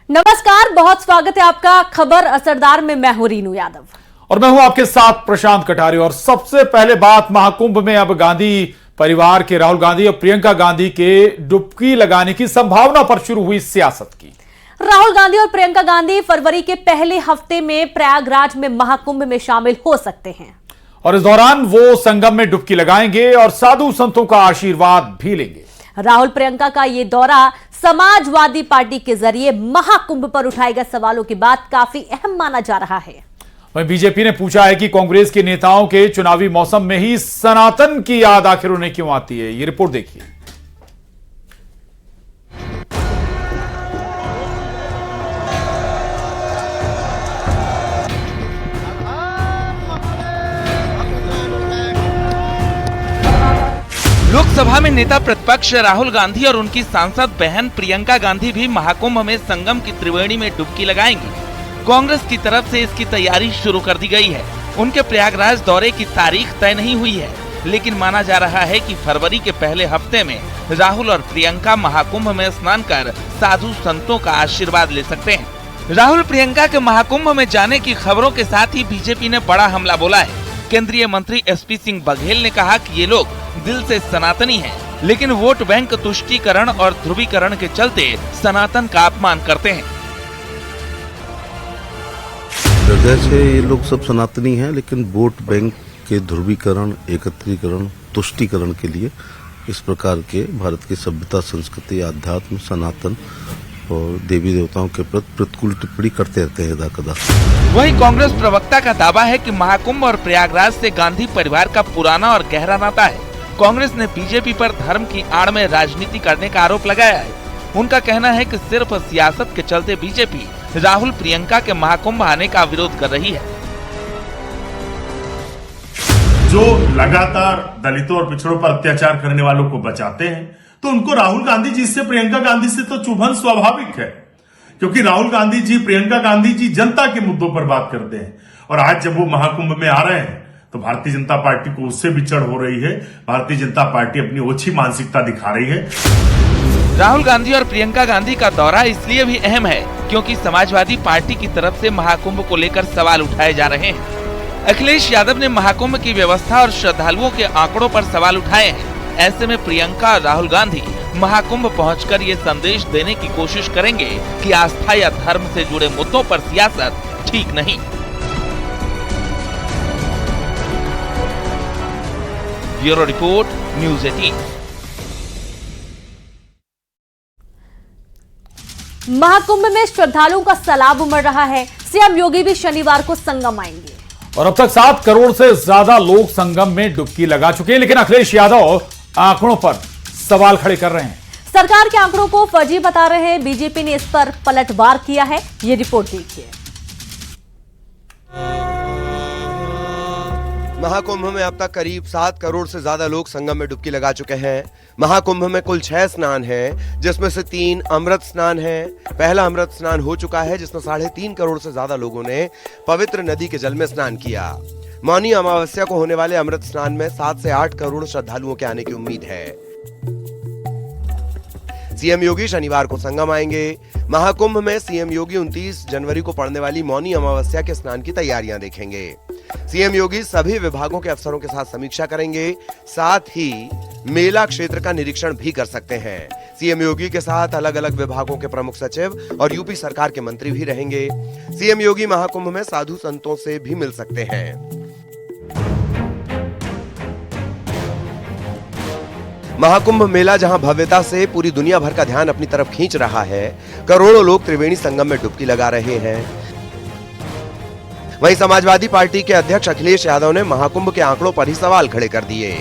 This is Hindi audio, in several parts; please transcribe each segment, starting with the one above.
नमस्कार, बहुत स्वागत है आपका खबर असरदार में। मैं हूं रीनू यादव और मैं हूं आपके साथ प्रशांत कटारिया। और सबसे पहले बात महाकुंभ में अब गांधी परिवार के राहुल गांधी और प्रियंका गांधी के डुबकी लगाने की संभावना पर शुरू हुई सियासत की। राहुल गांधी और प्रियंका गांधी फरवरी के पहले हफ्ते में प्रयागराज में महाकुंभ में शामिल हो सकते हैं और इस दौरान वो संगम में डुबकी लगाएंगे और साधु संतों का आशीर्वाद भी लेंगे। राहुल प्रियंका का ये दौरा समाजवादी पार्टी के जरिए महाकुंभ पर उठाए गए सवालों की बात काफी अहम माना जा रहा है। वहीं बीजेपी ने पूछा है कि कांग्रेस के नेताओं के चुनावी मौसम में ही सनातन की याद आखिर उन्हें क्यों आती है। ये रिपोर्ट देखिए। लोकसभा में नेता प्रतिपक्ष राहुल गांधी और उनकी सांसद बहन प्रियंका गांधी भी महाकुंभ में संगम की त्रिवेणी में डुबकी लगाएंगी। कांग्रेस की तरफ से इसकी तैयारी शुरू कर दी गई है। उनके प्रयागराज दौरे की तारीख तय नहीं हुई है, लेकिन माना जा रहा है कि फरवरी के पहले हफ्ते में राहुल और प्रियंका महाकुंभ में स्नान कर साधु संतों का आशीर्वाद ले सकते हैं। राहुल प्रियंका के महाकुंभ में जाने की खबरों के साथ ही बीजेपी ने बड़ा हमला बोला है। केंद्रीय मंत्री एसपी सिंह बघेल ने कहा कि ये लोग दिल से सनातनी हैं, लेकिन वोट बैंक तुष्टीकरण और ध्रुवीकरण के चलते सनातन का अपमान करते हैं। हृदय से ये लोग सब सनातनी हैं, लेकिन वोट बैंक के ध्रुवीकरण, एकत्रीकरण, तुष्टीकरण के लिए इस प्रकार के भारत की सभ्यता, संस्कृति, आध्यात्म, सनातन और देवी देवताओं के प्रति प्रतिकूल टिप्पणी करते रहते हैं यदा कदा। वहीं कांग्रेस प्रवक्ता का दावा है कि महाकुंभ और प्रयागराज से गांधी परिवार का पुराना और गहरा नाता है। कांग्रेस ने बीजेपी पर धर्म की आड़ में राजनीति करने का आरोप लगाया है। उनका कहना है कि सिर्फ सियासत के चलते बीजेपी राहुल प्रियंका के महाकुंभ आने का विरोध कर रही है। जो लगातार दलितों और पिछड़ों पर अत्याचार करने वालों को बचाते हैं, तो उनको राहुल गांधी जी से, प्रियंका गांधी से तो चुभन स्वाभाविक है, क्योंकि राहुल गांधी जी, प्रियंका गांधी जी जनता के मुद्दों पर बात करते हैं। और आज जब वो महाकुंभ में आ रहे हैं तो भारतीय जनता पार्टी को उससे भी चढ़ हो रही है। भारतीय जनता पार्टी अपनी ओछी मानसिकता दिखा रही है। राहुल गांधी और प्रियंका गांधी का दौरा इसलिए भी अहम है क्योंकि समाजवादी पार्टी की तरफ से महाकुंभ को लेकर सवाल उठाए जा रहे हैं। अखिलेश यादव ने महाकुंभ की व्यवस्था और श्रद्धालुओं के आंकड़ों पर सवाल उठाए हैं। ऐसे में प्रियंका और राहुल गांधी महाकुंभ पहुंचकर ये संदेश देने की कोशिश करेंगे कि आस्था या धर्म से जुड़े मुद्दों पर सियासत ठीक नहीं। Bureau report, news 18। महाकुंभ में श्रद्धालुओं का सैलाब उमड़ रहा है। सीएम योगी भी शनिवार को संगम आएंगे और अब तक 7 करोड़ से ज्यादा लोग संगम में डुबकी लगा चुके हैं, लेकिन अखिलेश यादव आंकड़ों पर सवाल खड़े कर रहे हैं। सरकार के आंकड़ों को फर्जी बता रहे हैं। बीजेपी ने इस पर पलटवार किया है। ये रिपोर्ट देखिए। महाकुंभ में अब तक करीब 7 करोड़ से ज्यादा लोग संगम में डुबकी लगा चुके हैं। महाकुंभ में कुल 6 स्नान हैं, जिसमें से 3 अमृत स्नान हैं। पहला अमृत स्नान हो चुका है, जिसमें 3.5 करोड़ से ज्यादा लोगों ने पवित्र नदी के जल में स्नान किया। मौनी अमावस्या को होने वाले अमृत स्नान में 7 से 8 करोड़ श्रद्धालुओं के आने की उम्मीद है। सीएम योगी शनिवार को संगम आएंगे। महाकुंभ में सीएम योगी 29 जनवरी को पड़ने वाली मौनी अमावस्या के स्नान की तैयारियां देखेंगे। सीएम योगी सभी विभागों के अफसरों के साथ समीक्षा करेंगे। साथ ही मेला क्षेत्र का निरीक्षण भी कर सकते हैं। सीएम योगी के साथ अलग अलग विभागों के प्रमुख सचिव और यूपी सरकार के मंत्री भी रहेंगे। सीएम योगी महाकुंभ में साधु संतों से भी मिल सकते हैं। महाकुंभ मेला जहां भव्यता से पूरी दुनिया भर का ध्यान अपनी तरफ खींच रहा है, करोड़ों लोग त्रिवेणी संगम में डुबकी लगा रहे हैं। वहीं समाजवादी पार्टी के अध्यक्ष अखिलेश यादव ने महाकुंभ के आंकड़ों पर ही सवाल खड़े कर दिए।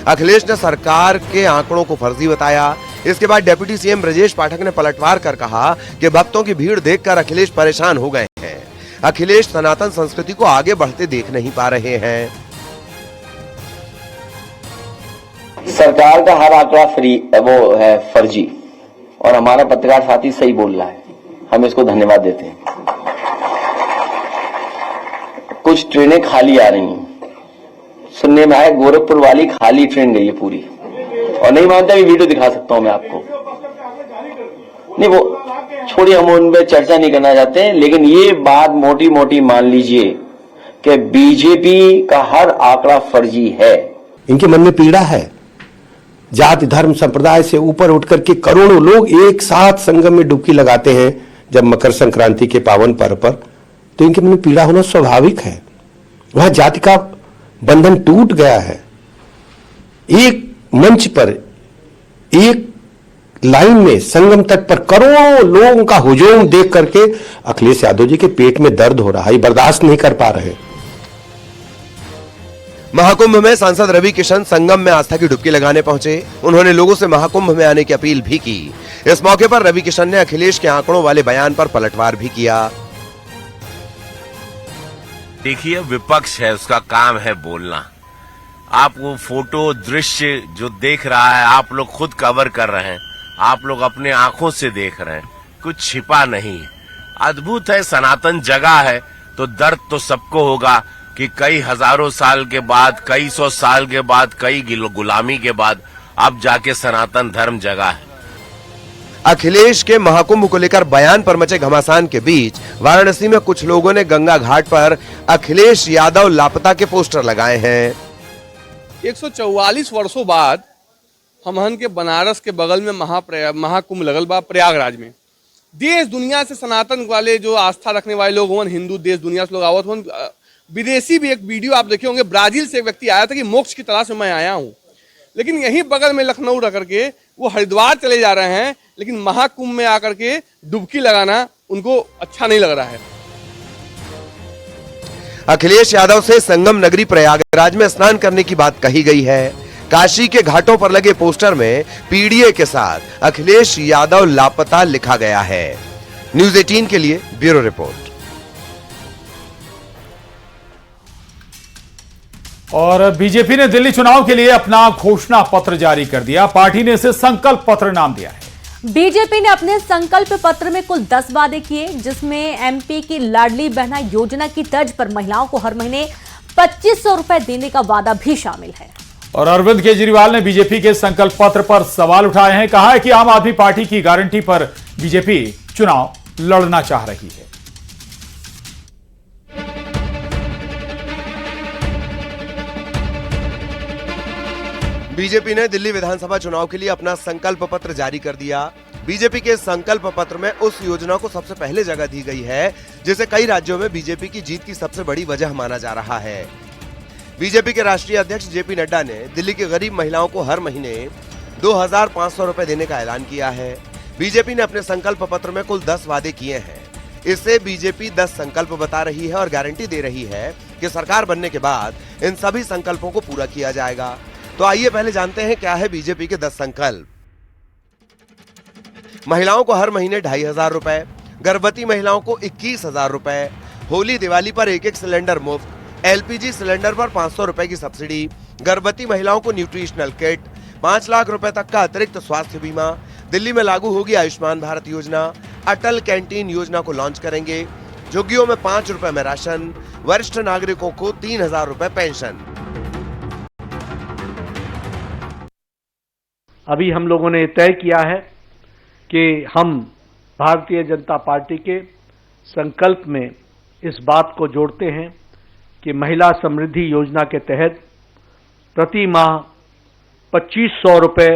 अखिलेश ने सरकार के आंकड़ों को फर्जी बताया। इसके बाद डिप्टी सीएम ब्रजेश पाठक ने पलटवार कर कहा कि भक्तों की भीड़ देखकर अखिलेश परेशान हो गए हैं। अखिलेश सनातन संस्कृति को आगे बढ़ते देख नहीं पा रहे हैं। सरकार का हर आंकड़ा वो है फर्जी, और हमारा पत्रकार साथी सही बोल रहा है। हम इसको धन्यवाद देते हैं। कुछ ट्रेनें खाली आ रही हैं, सुनने में आया गोरखपुर वाली खाली ट्रेन गई है पूरी, और नहीं मानता भी वीडियो दिखा सकता हूं मैं आपको। नहीं, वो छोड़िए, हम उन पे चर्चा नहीं करना चाहते हैं, लेकिन ये बात मोटी मोटी मान लीजिए कि बीजेपी का हर आंकड़ा फर्जी है। इनके मन में पीड़ा है। जाति धर्म संप्रदाय से ऊपर उठकर के करोड़ों लोग एक साथ संगम में डुबकी लगाते हैं जब मकर संक्रांति के पावन पर्व पर, तो इनके मन में पीड़ा होना स्वाभाविक है। वहां जाति का बंधन टूट गया है। एक मंच पर, एक लाइन में संगम तट पर करोड़ों लोगों का हुजूम देख करके अखिलेश यादव जी के पेट में दर्द हो रहा है, बर्दाश्त नहीं कर पा रहे। महाकुंभ में सांसद रवि किशन संगम में आस्था की डुबकी लगाने पहुंचे। उन्होंने लोगों से महाकुंभ में आने की अपील भी की। इस मौके पर रवि किशन ने अखिलेश के आंकड़ों वाले बयान पर पलटवार भी किया। देखिए, विपक्ष है, उसका काम है बोलना। आप वो फोटो दृश्य जो देख रहा है, आप लोग खुद कवर कर रहे हैं, आप लोग अपने आंखों से देख रहे हैं, कुछ छिपा नहीं है। अद्भुत है, सनातन जगह है, तो दर्द तो सबको होगा कि कई हजारों साल के बाद, कई सौ साल के बाद, कई गुलामी के बाद अब जाके सनातन धर्म जगा है। अखिलेश के महाकुंभ को लेकर बयान पर मचे घमासान के बीच वाराणसी में कुछ लोगों ने गंगा घाट पर अखिलेश यादव लापता के पोस्टर लगाए हैं। 144 वर्षों बाद हमहन के बनारस के बगल में महाकुंभ लगल बा प्रयागराज में। देश दुनिया से सनातन वाले जो आस्था रखने वाले लोग हों, हिंदू देश दुनिया से लोग आवत हों, विदेशी भी। एक वीडियो आप देखे होंगे, ब्राजील से एक व्यक्ति आया था कि मोक्ष की तलाश में मैं आया हूं, लेकिन यहीं बगल में लखनऊ रह करके वो हरिद्वार चले जा रहे हैं, लेकिन महाकुंभ में आकर के डुबकी लगाना उनको अच्छा नहीं लग रहा है। अखिलेश यादव से संगम नगरी प्रयागराज में स्नान करने की बात कही गई है। काशी के घाटों पर लगे पोस्टर में पीडीए के साथ अखिलेश यादव लापता लिखा गया है। न्यूज़ 18 के लिए ब्यूरो रिपोर्ट। और बीजेपी ने दिल्ली चुनाव के लिए अपना घोषणा पत्र जारी कर दिया। पार्टी ने इसे संकल्प पत्र नाम दिया है। बीजेपी ने अपने संकल्प पत्र में कुल 10 वादे किए, जिसमें एमपी की लाडली बहना योजना की तर्ज पर महिलाओं को हर महीने 2500 रुपए देने का वादा भी शामिल है। और अरविंद केजरीवाल ने बीजेपी के संकल्प पत्र पर सवाल उठाए हैं। कहा है कि आम आदमी पार्टी की गारंटी पर बीजेपी चुनाव लड़ना चाह रही है। बीजेपी ने दिल्ली विधानसभा चुनाव के लिए अपना संकल्प पत्र जारी कर दिया। बीजेपी के संकल्प पत्र में उस योजना को सबसे पहले जगह दी गई है जिसे कई राज्यों में बीजेपी की जीत की सबसे बड़ी वजह माना जा रहा है। बीजेपी के राष्ट्रीय अध्यक्ष जेपी नड्डा ने दिल्ली की गरीब महिलाओं को हर महीने 2500 रुपए देने का ऐलान किया है। बीजेपी ने अपने संकल्प पत्र में कुल 10 वादे किए हैं। इससे बीजेपी 10 संकल्प बता रही है और गारंटी दे रही है कि सरकार बनने के बाद इन सभी संकल्पों को पूरा किया जाएगा। तो आइए पहले जानते हैं क्या है बीजेपी के 10 संकल्प। महिलाओं को हर महीने 2500 रुपए, गर्भवती महिलाओं को 21,000 रुपए, होली दिवाली पर एक सिलेंडर मुफ्त, एलपीजी सिलेंडर पर 500 रुपए की सब्सिडी, गर्भवती महिलाओं को न्यूट्रिशनल किट, 5 लाख रुपए तक का अतिरिक्त स्वास्थ्य बीमा। दिल्ली में लागू होगी आयुष्मान भारत योजना। अटल कैंटीन योजना को लॉन्च करेंगे। झुग्गियों में 5 रुपए में राशन, वरिष्ठ नागरिकों को 3000 रुपए पेंशन। अभी हम लोगों ने तय किया है कि हम भारतीय जनता पार्टी के संकल्प में इस बात को जोड़ते हैं कि महिला समृद्धि योजना के तहत प्रति माह 2500 रुपए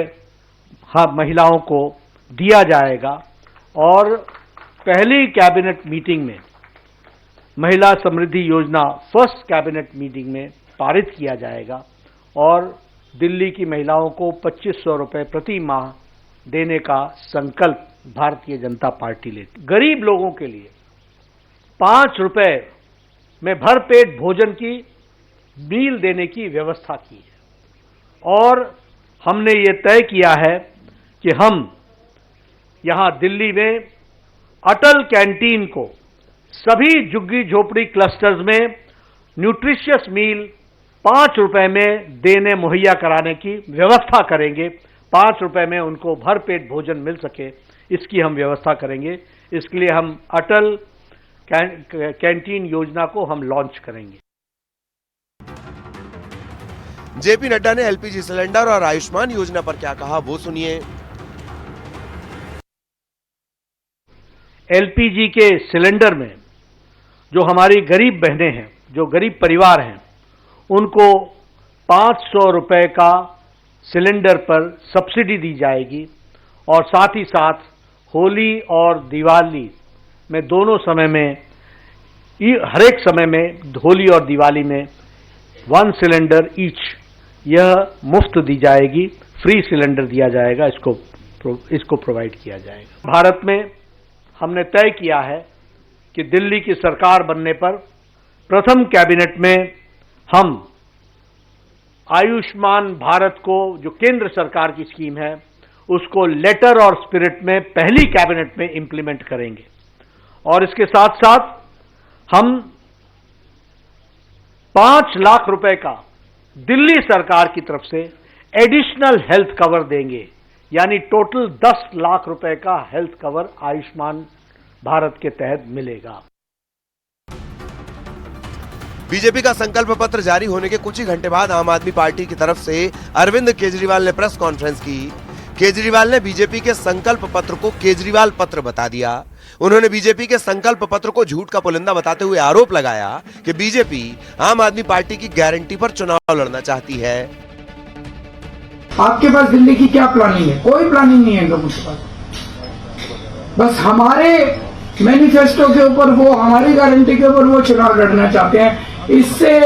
महिलाओं को दिया जाएगा और पहली कैबिनेट मीटिंग में महिला समृद्धि योजना फर्स्ट कैबिनेट मीटिंग में पारित किया जाएगा और दिल्ली की महिलाओं को 2500 रुपए प्रति माह देने का संकल्प भारतीय जनता पार्टी लेती। गरीब लोगों के लिए 5 रुपए में भरपेट भोजन की मील देने की व्यवस्था की है और हमने ये तय किया है कि हम यहां दिल्ली में अटल कैंटीन को सभी झुग्गी झोपड़ी क्लस्टर्स में न्यूट्रिशियस मील 5 रुपए में देने मुहैया कराने की व्यवस्था करेंगे। 5 रुपए में उनको भरपेट भोजन मिल सके, इसकी हम व्यवस्था करेंगे। इसके लिए हम अटल कैंटीन योजना को हम लॉन्च करेंगे। जेपी नड्डा ने एलपीजी सिलेंडर और आयुष्मान योजना पर क्या कहा वो सुनिए। एलपीजी के सिलेंडर में जो हमारी गरीब बहनें हैं, जो गरीब परिवार हैं, उनको 500 रुपए का सिलेंडर पर सब्सिडी दी जाएगी और साथ ही साथ होली और दिवाली में दोनों समय में, हर एक समय में, होली और दिवाली में 1 सिलेंडर ईच यह मुफ्त दी जाएगी, फ्री सिलेंडर दिया जाएगा, इसको प्रोवाइड किया जाएगा। भारत में हमने तय किया है कि दिल्ली की सरकार बनने पर प्रथम कैबिनेट में हम आयुष्मान भारत को, जो केंद्र सरकार की स्कीम है, उसको लेटर और स्पिरिट में पहली कैबिनेट में इंप्लीमेंट करेंगे। और इसके साथ साथ हम 5 लाख रुपए का दिल्ली सरकार की तरफ से एडिशनल हेल्थ कवर देंगे, यानी टोटल 10 लाख रुपए का हेल्थ कवर आयुष्मान भारत के तहत मिलेगा। बीजेपी का संकल्प पत्र जारी होने के कुछ ही घंटे बाद आम आदमी पार्टी की तरफ से अरविंद केजरीवाल ने प्रेस कॉन्फ्रेंस की। केजरीवाल ने बीजेपी के संकल्प पत्र को केजरीवाल पत्र बता दिया। उन्होंने बीजेपी के संकल्प पत्र को झूठ का पुलिंदा बताते हुए आरोप लगाया कि बीजेपी आम आदमी पार्टी की गारंटी पर चुनाव लड़ना चाहती है। आपके पास दिल्ली की क्या प्लानिंग है? कोई प्लानिंग नहीं है लोगों के पास। बस हमारे मैनिफेस्टो के ऊपर, वो हमारी गारंटी के ऊपर वो चुनाव लड़ना चाहते हैं। इससे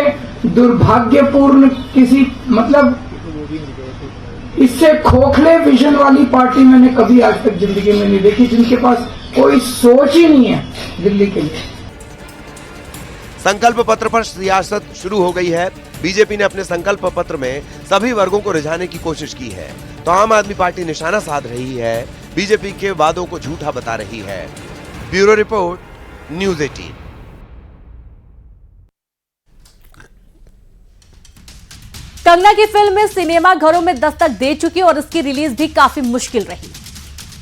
दुर्भाग्यपूर्ण किसी, मतलब इससे खोखले विजन वाली पार्टी मैंने कभी आज तक जिंदगी में नहीं देखी, जिनके पास कोई सोच ही नहीं है दिल्ली के लिए। संकल्प पत्र पर सियासत शुरू हो गई है। बीजेपी ने अपने संकल्प पत्र में सभी वर्गों को रिझाने की कोशिश की है, तो आम आदमी पार्टी निशाना साध रही है, बीजेपी के वादों को झूठा बता रही है। Bureau report, news 18। कंगना की फिल्म सिनेमा घरों में दस्तक दे चुकी और इसकी रिलीज भी काफी मुश्किल रही।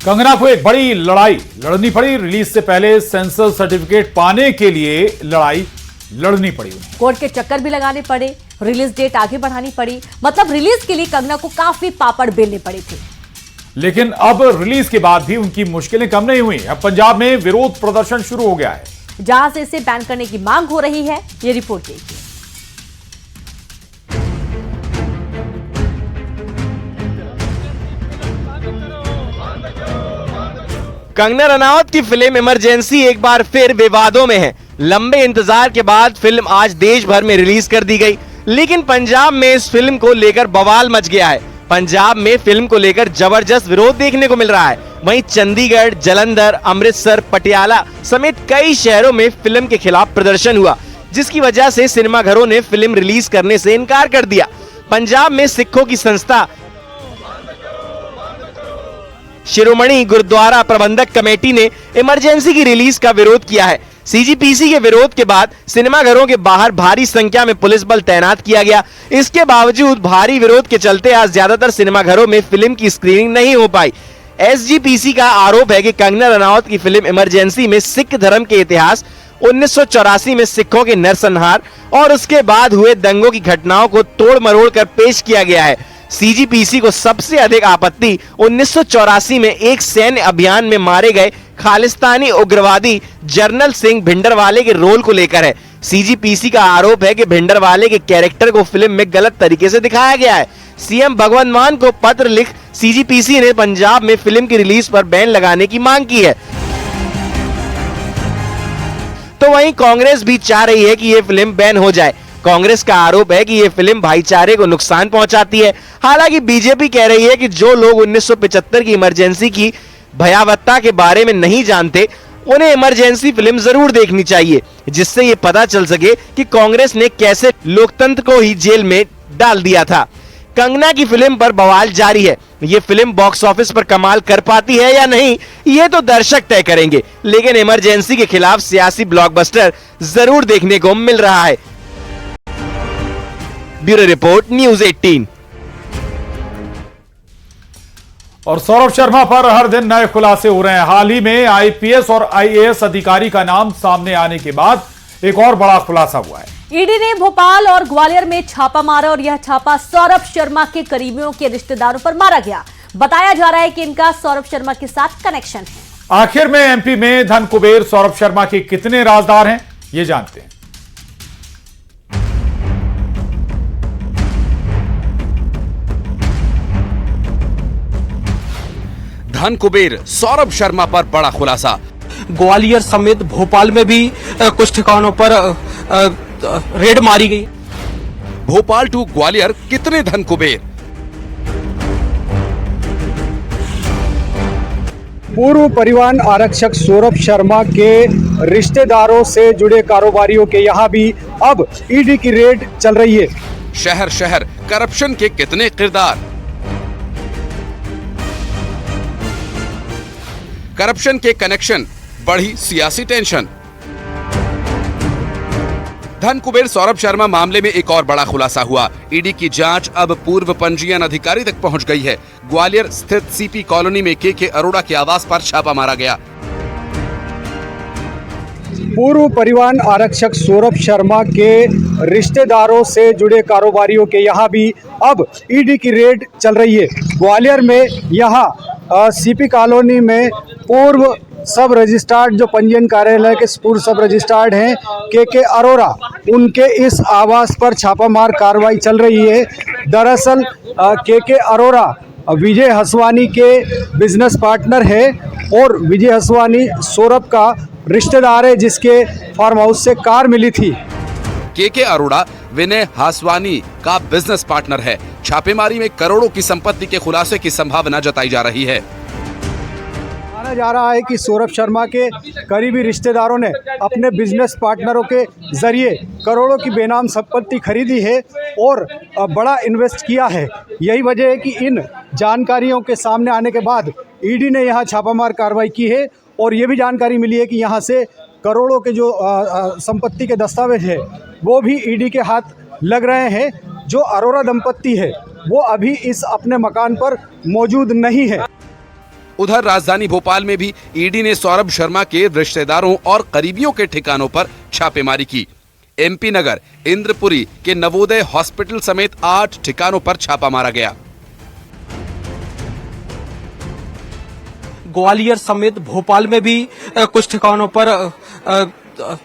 कंगना को एक बड़ी लड़ाई लड़नी पड़ी। रिलीज से पहले सेंसर सर्टिफिकेट पाने के लिए लड़ाई लड़नी पड़ी उन्हें। कोर्ट के चक्कर भी लगाने पड़े, रिलीज डेट आगे बढ़ानी पड़ी, मतलब रिलीज के लिए कंगना को काफी पापड़ बेलने पड़े थे। लेकिन अब रिलीज के बाद भी उनकी मुश्किलें कम नहीं हुई। अब पंजाब में विरोध प्रदर्शन शुरू हो गया है, जहां से इसे बैन करने की मांग हो रही है। ये रिपोर्ट देखिए। कंगना रनावत की फिल्म इमरजेंसी एक बार फिर विवादों में है। लंबे इंतजार के बाद फिल्म आज देश भर में रिलीज कर दी गई, लेकिन पंजाब में इस फिल्म को लेकर बवाल मच गया है। पंजाब में फिल्म को लेकर जबरदस्त विरोध देखने को मिल रहा है। वहीं चंडीगढ़, जालंधर, अमृतसर, पटियाला समेत कई शहरों में फिल्म के खिलाफ प्रदर्शन हुआ, जिसकी वजह से सिनेमाघरों ने फिल्म रिलीज करने से इनकार कर दिया। पंजाब में सिखों की संस्था शिरोमणि गुरुद्वारा प्रबंधक कमेटी ने इमरजेंसी की रिलीज का विरोध किया है। सीजीपीसी के विरोध के बाद सिनेमाघरों के बाहर भारी संख्या में पुलिस बल तैनात किया गया। इसके बावजूद भारी विरोध के चलते आज ज्यादातर सिनेमाघरों में फिल्म की स्क्रीनिंग नहीं हो पाई। एसजीपीसी का आरोप है कि कंगना रनावत की फिल्म इमरजेंसी में सिख धर्म के इतिहास, 1984 में सिखों के नरसंहार और उसके बाद हुए दंगों की घटनाओं को तोड़ मरोड़ कर पेश किया गया है। सीजीपीसी को सबसे अधिक आपत्ति 1984 में एक सैन्य अभियान में मारे गए खालिस्तानी उग्रवादी जर्नल सिंह भिंडरवाले के रोल को लेकर है। सीजीपीसी का आरोप है कि भिंडरवाले के कैरेक्टर को फिल्म में गलत तरीके से दिखाया गया है। सीएम भगवंत मान को पत्र लिख सीजीपीसी ने पंजाब में फिल्म की रिलीज पर बैन लगाने की मांग की है। तो वहीं कांग्रेस भी चाह रही है कि यह फिल्म बैन हो जाए। कांग्रेस का आरोप है कि यह फिल्म भाईचारे को नुकसान पहुंचाती है। हालांकि बीजेपी कह रही है कि जो लोग 1975 की इमरजेंसी की भयावहता के बारे में नहीं जानते, उन्हें इमरजेंसी फिल्म जरूर देखनी चाहिए, जिससे ये पता चल सके कि कांग्रेस ने कैसे लोकतंत्र को ही जेल में डाल दिया था। कंगना की फिल्म पर बवाल जारी है। ये फिल्म बॉक्स ऑफिस पर कमाल कर पाती है या नहीं, ये तो दर्शक तय करेंगे, लेकिन इमरजेंसी के खिलाफ सियासी ब्लॉकबस्टर जरूर देखने को मिल रहा है। Bureau report, news 18। और सौरभ शर्मा पर हर दिन नए खुलासे हो रहे हैं। हाल ही में आईपीएस और आईएएस अधिकारी का नाम सामने आने के बाद एक और बड़ा खुलासा हुआ है। ईडी ने भोपाल और ग्वालियर में छापा मारा और यह छापा सौरभ शर्मा के करीबियों के रिश्तेदारों पर मारा गया। बताया जा रहा है कि इनका सौरभ शर्मा के साथ कनेक्शन है। आखिर में एमपी में धन कुबेर सौरभ शर्मा के कितने राजदार हैं, ये जानते हैं। धन कुबेर सौरभ शर्मा पर बड़ा खुलासा। ग्वालियर समेत भोपाल में भी कुछ ठिकानों पर रेड मारी गई। भोपाल टू ग्वालियर कितने धन कुबेर? पूर्व परिवहन आरक्षक सौरभ शर्मा के रिश्तेदारों से जुड़े कारोबारियों के यहां भी अब ईडी की रेड चल रही है। शहर शहर करप्शन के कितने किरदार? करप्शन के कनेक्शन, बढ़ी सियासी टेंशन। धन कुबेर सौरभ शर्मा मामले में एक और बड़ा खुलासा हुआ। ईडी की जांच अब पूर्व पंजीयन अधिकारी तक पहुंच गई है। ग्वालियर स्थित सीपी कॉलोनी में के अरोड़ा के आवास पर छापा मारा गया। पूर्व परिवहन आरक्षक सौरभ शर्मा के रिश्तेदारों से जुड़े कारोबारियों के यहां भी अब ईडी की रेड चल रही है। ग्वालियर में यहां सीपी कॉलोनी में पूर्व सब रजिस्ट्रार्ड, जो पंजीयन कार्यालय के पूर्व सब रजिस्ट्रार्ड हैं के अरोड़ा, उनके इस आवास पर छापामार कार्रवाई चल रही है। दरअसल के अरोड़ा विजय हसवानी के बिजनेस पार्टनर है और विजय हसवानी सौरभ का रिश्तेदार है, जिसके फार्म हाउस से कार मिली थी। के अरोड़ा विनय हासवानी का बिजनेस पार्टनर है। छापेमारी में करोड़ों की संपत्ति के खुलासे की संभावना जताई जा रही है। माना जा रहा है कि सौरभ शर्मा के करीबी रिश्तेदारों ने अपने बिजनेस पार्टनरों के जरिए करोड़ों की बेनाम संपत्ति खरीदी है और बड़ा इन्वेस्ट किया है। यही वजह है कि इन जानकारियों के सामने आने के बाद ईडी ने यहां छापामार कार्रवाई की है और ये भी जानकारी मिली है कि यहां से करोड़ों के जो संपत्ति के दस्तावेज है वो भी ईडी के हाथ लग रहे हैं। जो अरोड़ा दंपत्ति है वो अभी इस अपने मकान पर मौजूद नहीं है। उधर राजधानी भोपाल में भी ईडी ने सौरभ शर्मा के रिश्तेदारों और करीबियों के ठिकानों पर छापेमारी की। एमपी नगर इंद्रपुरी के नवोदय हॉस्पिटल समेत 8 ठिकानों पर छापा मारा गया। ग्वालियर समेत भोपाल में भी कुछ ठिकानों पर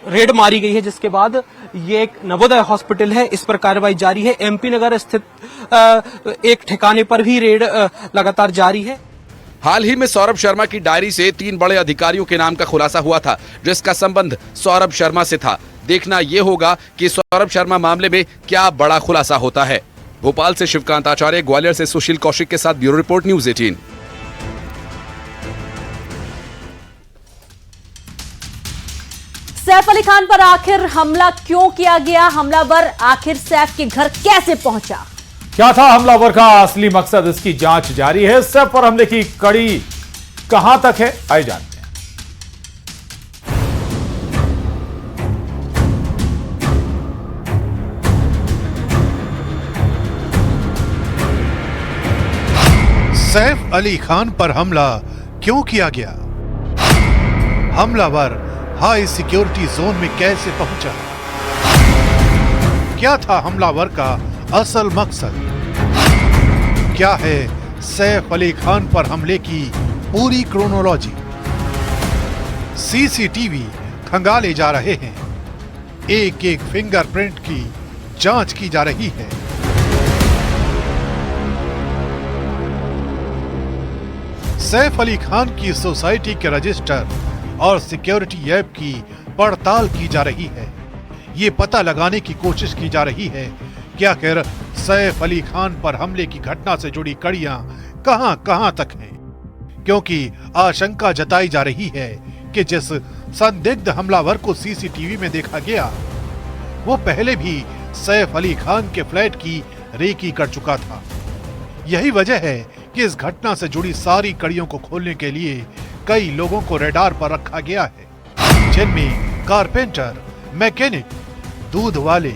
रेड मारी गई है, जिसके बाद ये एक नवोदय हॉस्पिटल है, इस पर कार्रवाई जारी है। एमपी नगर स्थित एक ठिकाने पर भी रेड लगातार जारी है। हाल ही में सौरभ शर्मा की डायरी से 3 बड़े अधिकारियों के नाम का खुलासा हुआ था, जिसका संबंध सौरभ शर्मा से था। देखना यह होगा कि सौरभ शर्मा मामले में क्या बड़ा खुलासा होता है। भोपाल से शिवकांत आचार्य, ग्वालियर से सुशील कौशिक के साथ bureau report, news 18। Saif Ali Khan पर आखिर हमला क्यों किया गया? हमलावर आखिर सैफ के घर कैसे पहुंचा? क्या था हमलावर का असली मकसद? इसकी जांच जारी है। सैफ पर हमले की कड़ी कहां तक है, आइए जानते हैं। सैफ अली खान पर हमला क्यों किया गया? हमलावर हाई सिक्योरिटी जोन में कैसे पहुंचा? क्या था हमलावर का असल मकसद? क्या है सैफ अली खान पर हमले की पूरी क्रोनोलॉजी? सीसीटीवी खंगाले जा रहे हैं, एक एक फिंगरप्रिंट की जांच की जा रही है। सैफ अली खान की सोसाइटी के रजिस्टर और सिक्योरिटी ऐप की पड़ताल की जा रही है। ये पता लगाने की कोशिश की जा रही है कि आखिर सैफ अली खान पर हमले की घटना से जुड़ी कड़ियां कहां तक हैं, क्योंकि आशंका जताई जा रही है कि जिस संदिग्ध हमलावर को सीसीटीवी में देखा गया वो पहले भी सैफ अली खान के फ्लैट की रेकी कर चुका था। यही वजह है कि इस घटना से जुड़ी सारी कड़ियों को खोलने के लिए कई लोगों को रडार पर रखा गया है, जिनमें कारपेंटर, मैकेनिक, दूध वाले,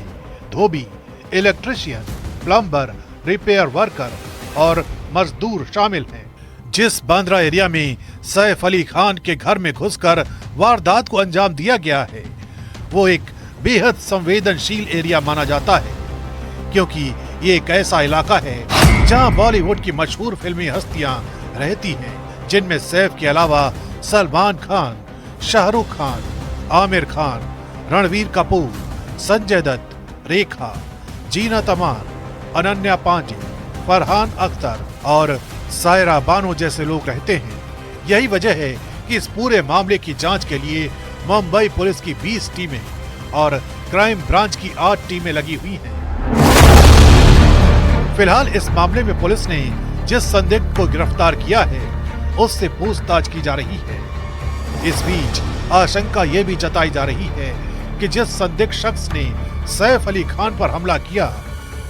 धोबी, इलेक्ट्रिशियन, प्लम्बर, रिपेयर वर्कर और मजदूर शामिल हैं। जिस बांद्रा एरिया में सैफ अली खान के घर में घुसकर वारदात को अंजाम दिया गया है वो एक बेहद संवेदनशील एरिया माना जाता है, क्योंकि ये एक ऐसा इलाका है जहां बॉलीवुड की मशहूर फिल्मी हस्तियां रहती हैं, जिनमें सैफ के अलावा सलमान खान, शाहरुख खान, आमिर खान, रणवीर कपूर, संजय दत्त, रेखा, जीना तमान, अनन्या पांडे, फरहान अख्तर और सायरा बानो जैसे लोग रहते हैं। यही वजह है कि इस पूरे मामले की जांच के लिए मुंबई पुलिस की 20 टीमें और क्राइम ब्रांच की 8 टीमें लगी हुई हैं। फिलहाल इस मामले में पुलिस ने जिस संदिग्ध को गिरफ्तार किया है उससे पूछताछ की जा रही है। इस बीच आशंका ये भी जताई जा रही है कि जिस संदिग्ध शख्स ने सैफ अली खान पर हमला किया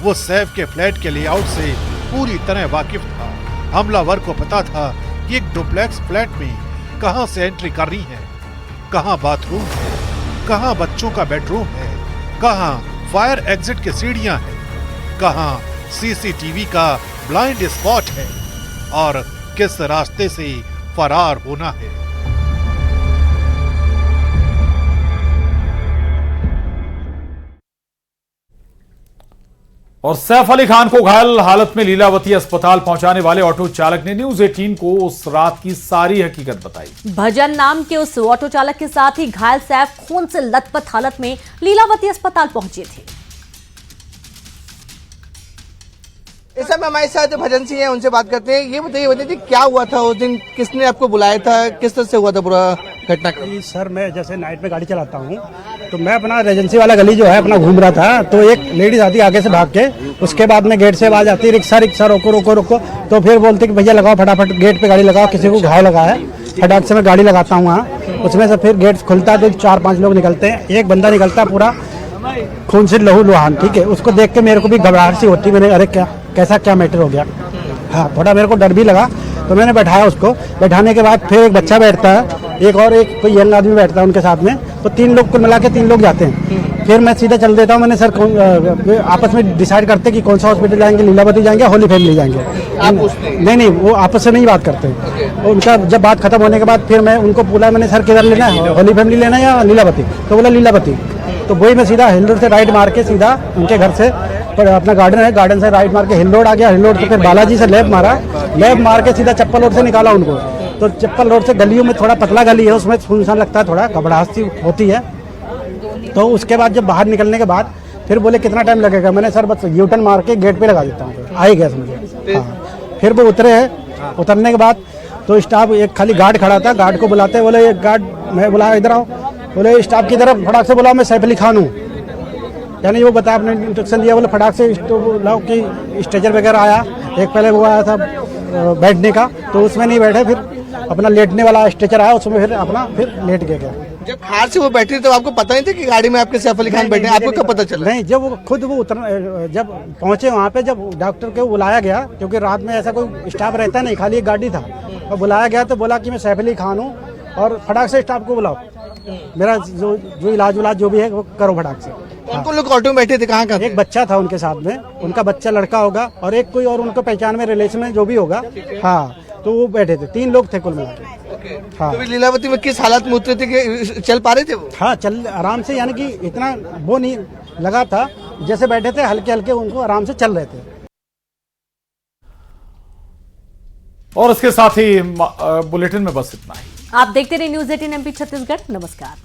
वो सैफ के फ्लैट के लेआउट से पूरी तरह वाकिफ था। हमलावर को पता था कि एक डुप्लेक्स फ्लैट में कहां से एंट्री करनी है, कहां बाथरूम है, कहां बच्चों का बेडरूम है, कहां फायर एग्जिट की सीढ़ियां हैं, कहां सीसीटीवी का ब्लाइंड स्पॉट है और किस रास्ते से फरार होना है। और सैफ अली खान को घायल हालत में लीलावती अस्पताल पहुंचाने वाले ऑटो चालक ने न्यूज 18 को उस रात की सारी हकीकत बताई। भजन नाम के उस ऑटो चालक के साथ ही घायल सैफ खून से लथपथ हालत में लीलावती अस्पताल पहुंचे थे। इस समय हमारे साथ भजन सिंह है, उनसे बात करते हैं। ये बताइए क्या हुआ था उस दिन, किसने आपको बुलाया था, किस तरह से हुआ था पूरा घटना? सर मैं जैसे नाइट में गाड़ी चलाता हूँ तो मैं अपना रेजेंसी वाला गली जो है अपना घूम रहा था तो एक लेडीज आती आगे से भाग के, उसके बाद में गेट से आवाज आती रिक्शा रिक्शा रोको रोको रोको, तो फिर बोलते कि भैया लगाओ फटाफट गेट पे गाड़ी लगाओ, किसी को घाव लगा है। फटाक से मैं गाड़ी लगाता हूँ वहाँ, उसमें से फिर गेट खुलता है तो 4-5 लोग निकलते हैं। एक बंदा निकलता पूरा खून से लहू लुहान, ठीक है। उसको देख के मेरे को भी घबराहट सी होती, मैंने अरे क्या मैटर हो गया। हाँ थोड़ा मेरे को डर भी लगा तो मैंने बैठाया उसको। बैठाने के बाद फिर एक बच्चा बैठता है, एक कोई यंग आदमी बैठता है उनके साथ में, तो 3 लोग कुल मिला के 3 लोग जाते हैं। फिर मैं सीधा चल देता हूँ। मैंने सर आपस में डिसाइड करते कि कौन सा हॉस्पिटल जाएंगे, लीलावती जाएंगे, होली फैमिली जाएंगे। नहीं वो आपस में नहीं बात करते। उनका जब बात खत्म होने के बाद फिर मैं उनको बोला, मैंने सर किधर लेना है, होली फैमिली लेना है या लीलावती? तो बोला लीलावती। तो वही मैं सीधा हिल रोड से राइट मार के सीधा उनके घर से अपना गार्डन है, गार्डन से राइट मार के हिल रोड आ गया। हिल रोड से फिर बालाजी से लेफ्ट मारा, लेफ्ट मार के सीधा चप्पल रोड से निकाला उनको। तो चप्पल रोड से गलियों में थोड़ा पतला गली है, उसमें सुनसान लगता है, थोड़ा घबराहट सी होती है। तो उसके बाद जब बाहर निकलने के बाद फिर बोले कितना टाइम लगेगा? मैंने सर बस यूटर्न मार के गेट पे लगा देता हूँ, आ ही गया समझे। हाँ फिर वो उतरे हैं, उतरने के बाद तो स्टाफ एक खाली गार्ड खड़ा था, गार्ड को बुलाते बोले एक गार्ड, मैं बुलाया इधर आओ, बोले स्टाफ की तरफ फटाक से बुलाओ, मैं सैफ अली खान हूँ। यानी वो बताया, आपने इंस्ट्रक्शन दिया, बोले फटाक से बुलाओ कि स्ट्रेचर वगैरह आया। एक पहले वो आया था बैठने का, तो उसमें नहीं बैठे, फिर अपना लेटने वाला स्ट्रेचर आया, उसमें फिर अपना फिर लेट गया। जब कार से वो बैठे तो आपको पता नहीं था कि गाड़ी में आपके सैफ अली खान बैठे? आपको कब पता चला? नहीं, जब वो खुद वो जब पहुंचे वहाँ पे, जब डॉक्टर को बुलाया गया, क्योंकि रात में ऐसा कोई स्टाफ रहता नहीं, खाली एक गाड़ी था, और बुलाया गया तो बोला कि मैं सैफ अली खान हूँ और फटाक से स्टाफ को बुलाओ, मेरा जो इलाज जो भी है वो करो फटाक से। कौन लोग ऑटो में बैठे थे, कहाँ? एक बच्चा था उनके साथ में, उनका बच्चा लड़का होगा और एक कोई और उनको पहचान में रिलेशन में जो भी होगा। हाँ तो वो बैठे थे, 3 लोग थे कुल मिला के। हाँ तो लीलावती में किस हालत में उतरे थे कि चल पा रहे थे वो? हाँ चल आराम से, यानी कि इतना वो नहीं लगा था, जैसे बैठे थे हल्के हल्के उनको आराम से चल रहे थे। और इसके साथ ही बुलेटिन में बस इतना ही। आप देखते रहे न्यूज 18 MP छत्तीसगढ़। नमस्कार।